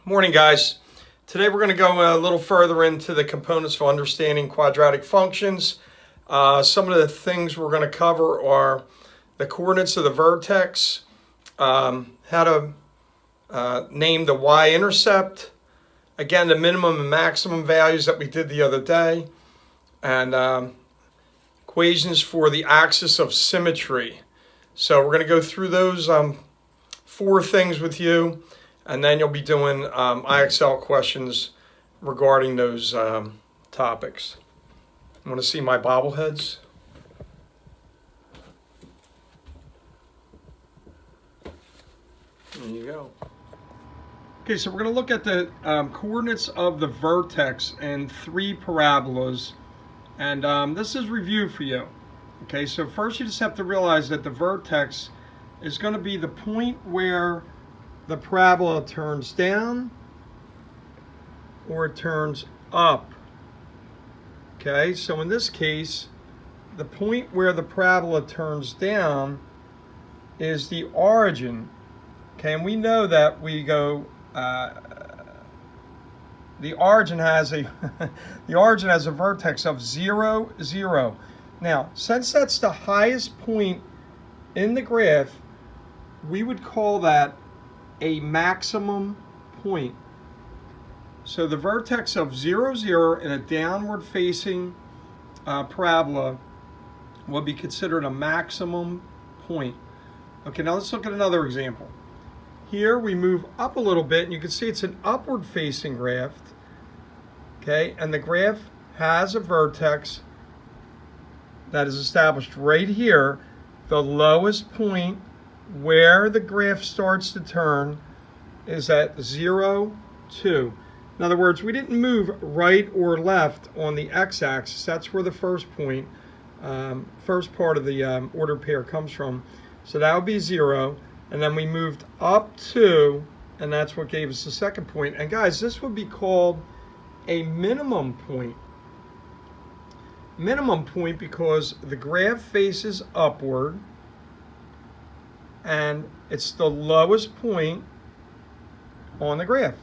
Morning, guys. Today we're going to go a little further into the components for understanding quadratic functions. Some of the things we're going to cover are the coordinates of the vertex, how to name the y-intercept, again, the minimum and maximum values that we did the other day, and equations for the axis of symmetry. So we're going to go through those four things with you, and then you'll be doing IXL questions regarding those topics. You want to see my bobbleheads? There you go. Okay, so we're going to look at the coordinates of the vertex and three parabolas, and this is review for you. Okay, so first you just have to realize that the vertex is going to be the point where the parabola turns down or it turns up. Okay, so in this case, the point where the parabola turns down is the origin. Okay, and we know that we go, the origin has a the origin has a vertex of 0, 0. Now, since that's the highest point in the graph, we would call that a maximum point. So the vertex of 0, 0 in a downward facing parabola will be considered a maximum point. Okay, now let's look at another example. Here we move up a little bit, and you can see it's an upward facing graph. Okay, and the graph has a vertex that is established right here. The lowest point where the graph starts to turn is at 0, 2. In other words, we didn't move right or left on the x-axis. That's where the first point, first part of the order pair comes from. So that would be 0. And then we moved up 2, and that's what gave us the second point. And guys, this would be called a minimum point. Minimum point because the graph faces upward, and it's the lowest point on the graph.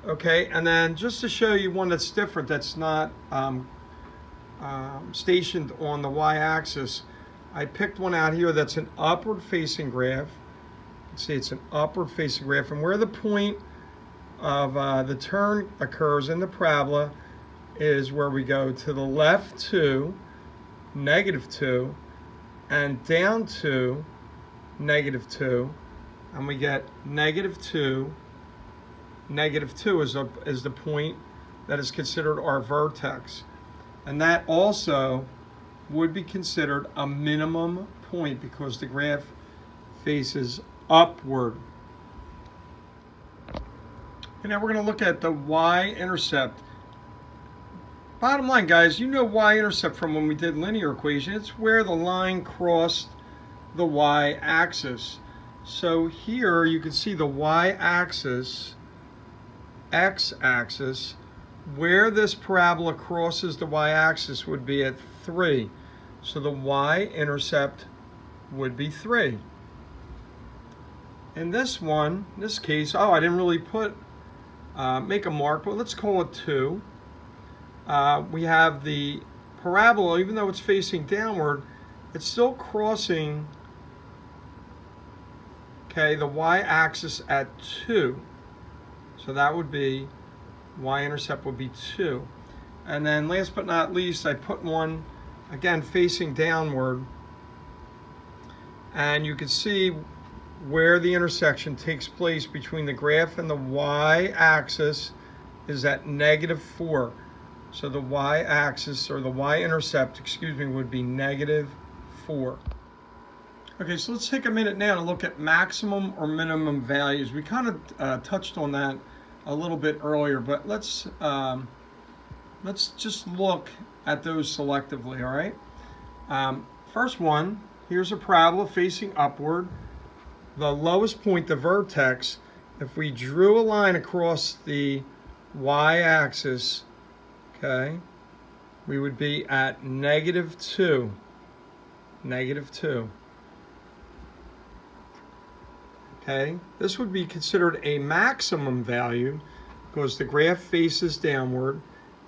Okay, and then just to show you one that's different, that's not stationed on the y-axis, I picked one out here that's an upward facing graph. You can see it's an upward facing graph, and where the point of the turn occurs in the parabola is where we go to the left 2, -2, and down 2, -2, and we get -2. -2 is the point that is considered our vertex, and that also would be considered a minimum point because the graph faces upward. And now we're going to look at the y-intercept. Bottom line, guys, you know y-intercept from when we did linear equation. It's where the line crossed the y-axis. So here you can see the y-axis, x-axis, where this parabola crosses the y-axis would be at 3. So the y-intercept would be 3. In this one, this case, I didn't really put make a mark, but let's call it 2. We have the parabola, even though it's facing downward, it's still crossing, okay, the y-axis at 2. So that would be, y-intercept would be 2. And then last but not least, I put one, again, facing downward. And you can see where the intersection takes place between the graph and the y-axis is at -4. So the y-axis, or the y-intercept, excuse me, would be -4. Okay, so let's take a minute now to look at maximum or minimum values. We kind of touched on that a little bit earlier, but let's just look at those selectively, all right? First one, here's a parabola facing upward. The lowest point, the vertex, if we drew a line across the y-axis, okay, we would be at -2. -2. Okay, this would be considered a maximum value because the graph faces downward.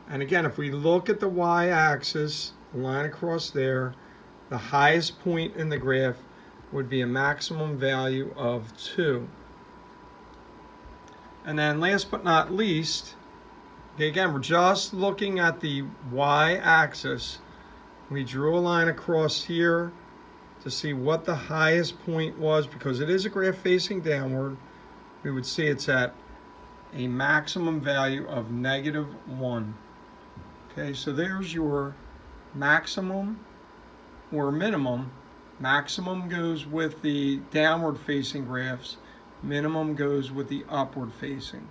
And again, if we look at the y-axis, the line across there, the highest point in the graph would be a maximum value of 2. And then last but not least, okay, again, we're just looking at the y-axis. We drew a line across here to see what the highest point was. Because it is a graph facing downward, we would see it's at a maximum value of -1. Okay, so there's your maximum or minimum. Maximum goes with the downward facing graphs. Minimum goes with the upward facing.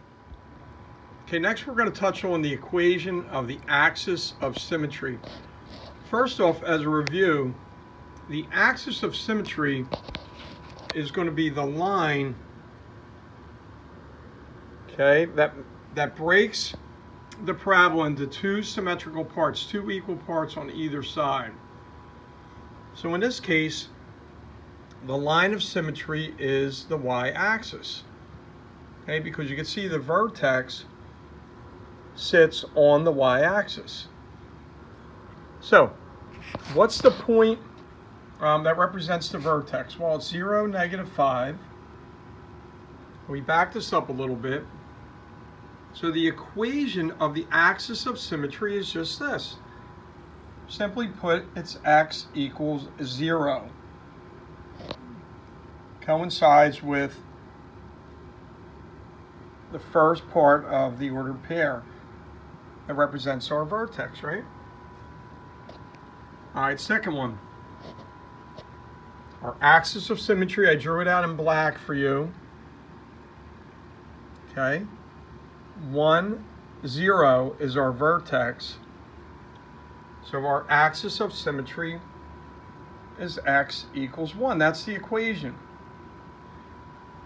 Okay, next we're going to touch on the equation of the axis of symmetry. First off, as a review, the axis of symmetry is going to be the line, okay, that breaks the parabola into two symmetrical parts, two equal parts on either side. So in this case, the line of symmetry is the y-axis, okay, because you can see the vertex sits on the y-axis. So what's the point that represents the vertex? Well, it's 0, -5. We back this up a little bit. So the equation of the axis of symmetry is just this. Simply put, it's x equals 0. Coincides with the first part of the ordered pair that represents our vertex, right? All right, second one. Our axis of symmetry, I drew it out in black for you. Okay. 1, 0 is our vertex. So our axis of symmetry is x equals 1. That's the equation.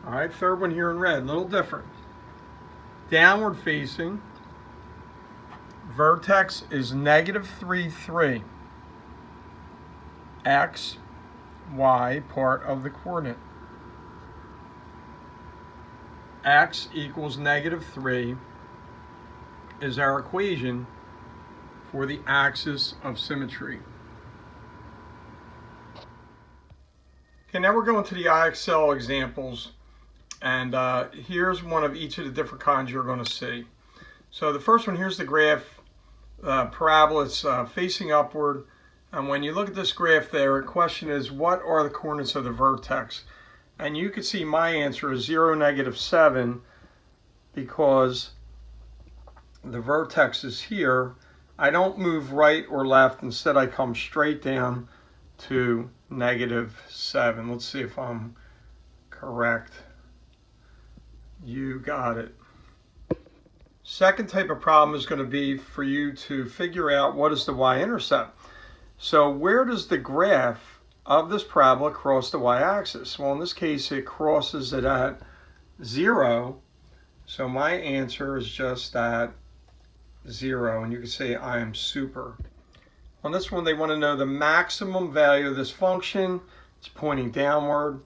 All right, third one here in red, a little different. Downward facing, vertex is -3, 3. X, y, part of the coordinate. X equals -3 is our equation for the axis of symmetry. Okay, now we're going to the IXL examples, and here's one of each of the different kinds you're going to see. So the first one, here's the graph parabola. It's facing upward, and when you look at this graph there, the question is, what are the coordinates of the vertex? And you can see my answer is 0, -7, because the vertex is here. I don't move right or left. Instead, I come straight down to -7. Let's see if I'm correct. You got it. Second type of problem is going to be for you to figure out what is the y-intercept. So where does the graph of this parabola cross the y-axis? Well, in this case, it crosses it at 0. So my answer is just at 0. And you can say I am super. On this one, they want to know the maximum value of this function. It's pointing downward.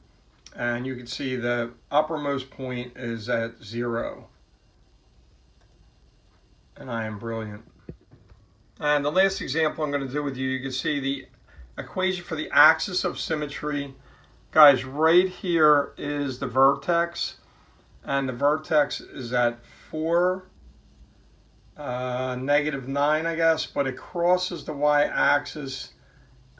And you can see the uppermost point is at 0. And I am brilliant. And the last example I'm going to do with you, you can see the equation for the axis of symmetry. Guys, right here is the vertex. And the vertex is at 4, -9, I guess. But it crosses the y-axis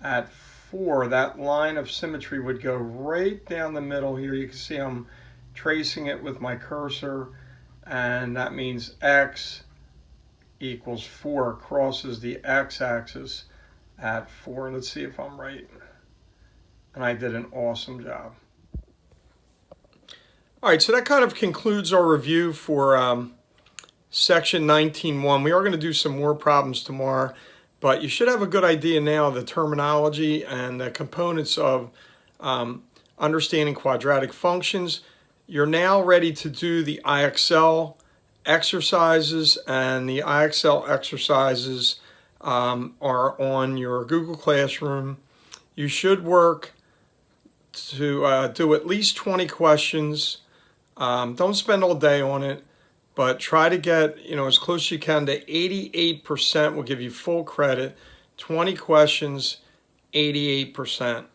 at 4. That line of symmetry would go right down the middle here. You can see I'm tracing it with my cursor. And that means x equals 4, crosses the x-axis at 4. Let's see if I'm right. And I did an awesome job. All right, so that kind of concludes our review for section 19.1. We are going to do some more problems tomorrow, but you should have a good idea now of the terminology and the components of understanding quadratic functions. You're now ready to do the IXL exercises, and the IXL exercises are on your Google Classroom. You should work to do at least 20 questions. Don't spend all day on it, but try to get, as close as you can to 88% will give you full credit. 20 questions, 88%.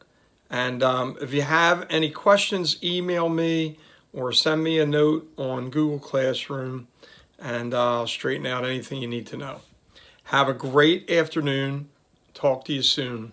And if you have any questions, email me or send me a note on Google Classroom, and I'll straighten out anything you need to know. Have a great afternoon. Talk to you soon.